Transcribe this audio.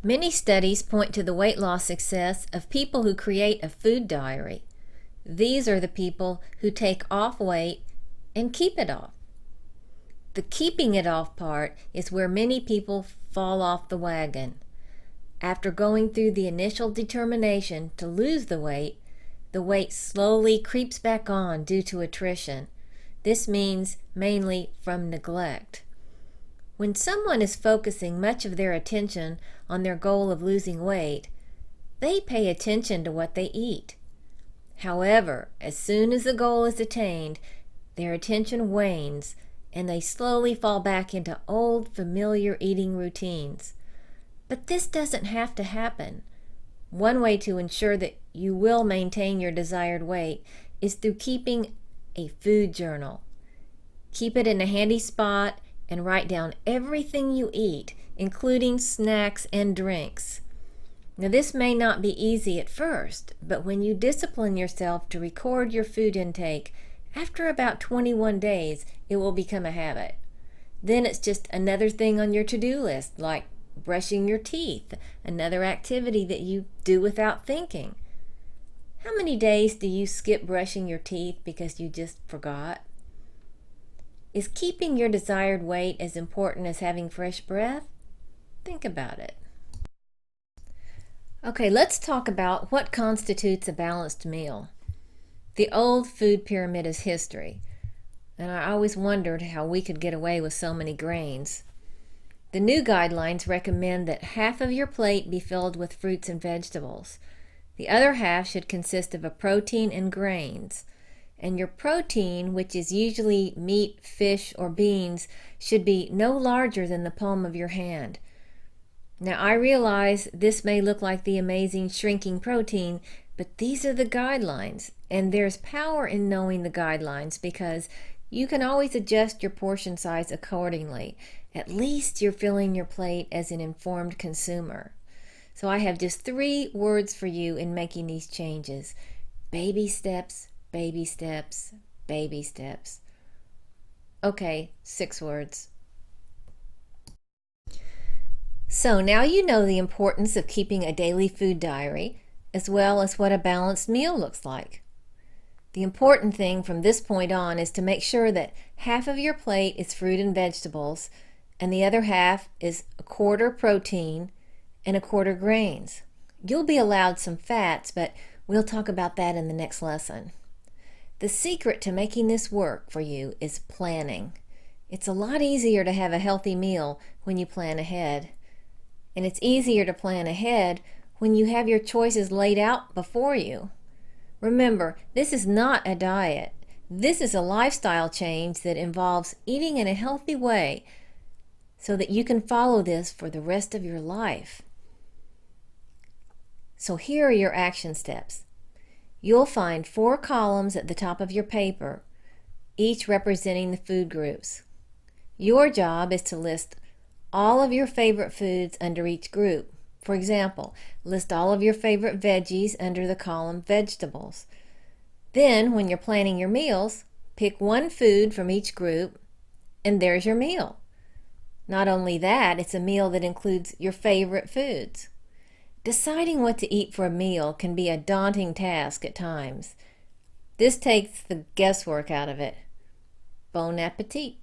Many studies point to the weight loss success of people who create a food diary. These are the people who take off weight and keep it off. The keeping it off part is where many people fall off the wagon. After going through the initial determination to lose the weight slowly creeps back on due to attrition. This means mainly from neglect. When someone is focusing much of their attention on their goal of losing weight, they pay attention to what they eat. However, as soon as the goal is attained, their attention wanes and they slowly fall back into old, familiar eating routines. But this doesn't have to happen. One way to ensure that you will maintain your desired weight is through keeping a food journal. Keep it in a handy spot and write down everything you eat, including snacks and drinks. Now, this may not be easy at first, but when you discipline yourself to record your food intake, after about 21 days, it will become a habit. Then it's just another thing on your to-do list, like brushing your teeth, another activity that you do without thinking. How many days do you skip brushing your teeth because you just forgot? Is keeping your desired weight as important as having fresh breath? Think about it. Okay, let's talk about what constitutes a balanced meal. The old food pyramid is history, and I always wondered how we could get away with so many grains. The new guidelines recommend that half of your plate be filled with fruits and vegetables. The other half should consist of a protein and grains. And your protein, which is usually meat, fish, or beans, should be no larger than the palm of your hand. Now, I realize this may look like the amazing shrinking protein, but these are the guidelines, and there's power in knowing the guidelines because you can always adjust your portion size accordingly. At least you're filling your plate as an informed consumer. So I have just 3 words for you in making these changes. Baby steps, baby steps, baby steps. Okay, 6 words. So now you know the importance of keeping a daily food diary, as well as what a balanced meal looks like. The important thing from this point on is to make sure that half of your plate is fruit and vegetables, and the other half is a quarter protein and a quarter grains. You'll be allowed some fats, but we'll talk about that in the next lesson. The secret to making this work for you is planning. It's a lot easier to have a healthy meal when you plan ahead. And it's easier to plan ahead when you have your choices laid out before you. Remember, this is not a diet. This is a lifestyle change that involves eating in a healthy way so that you can follow this for the rest of your life. So here are your action steps. You'll find 4 columns at the top of your paper, each representing the food groups. Your job is to list all of your favorite foods under each group. For example, list all of your favorite veggies under the column vegetables. Then, when you're planning your meals, pick 1 food from each group, and there's your meal. Not only that, it's a meal that includes your favorite foods. Deciding what to eat for a meal can be a daunting task at times. This takes the guesswork out of it. Bon appetit!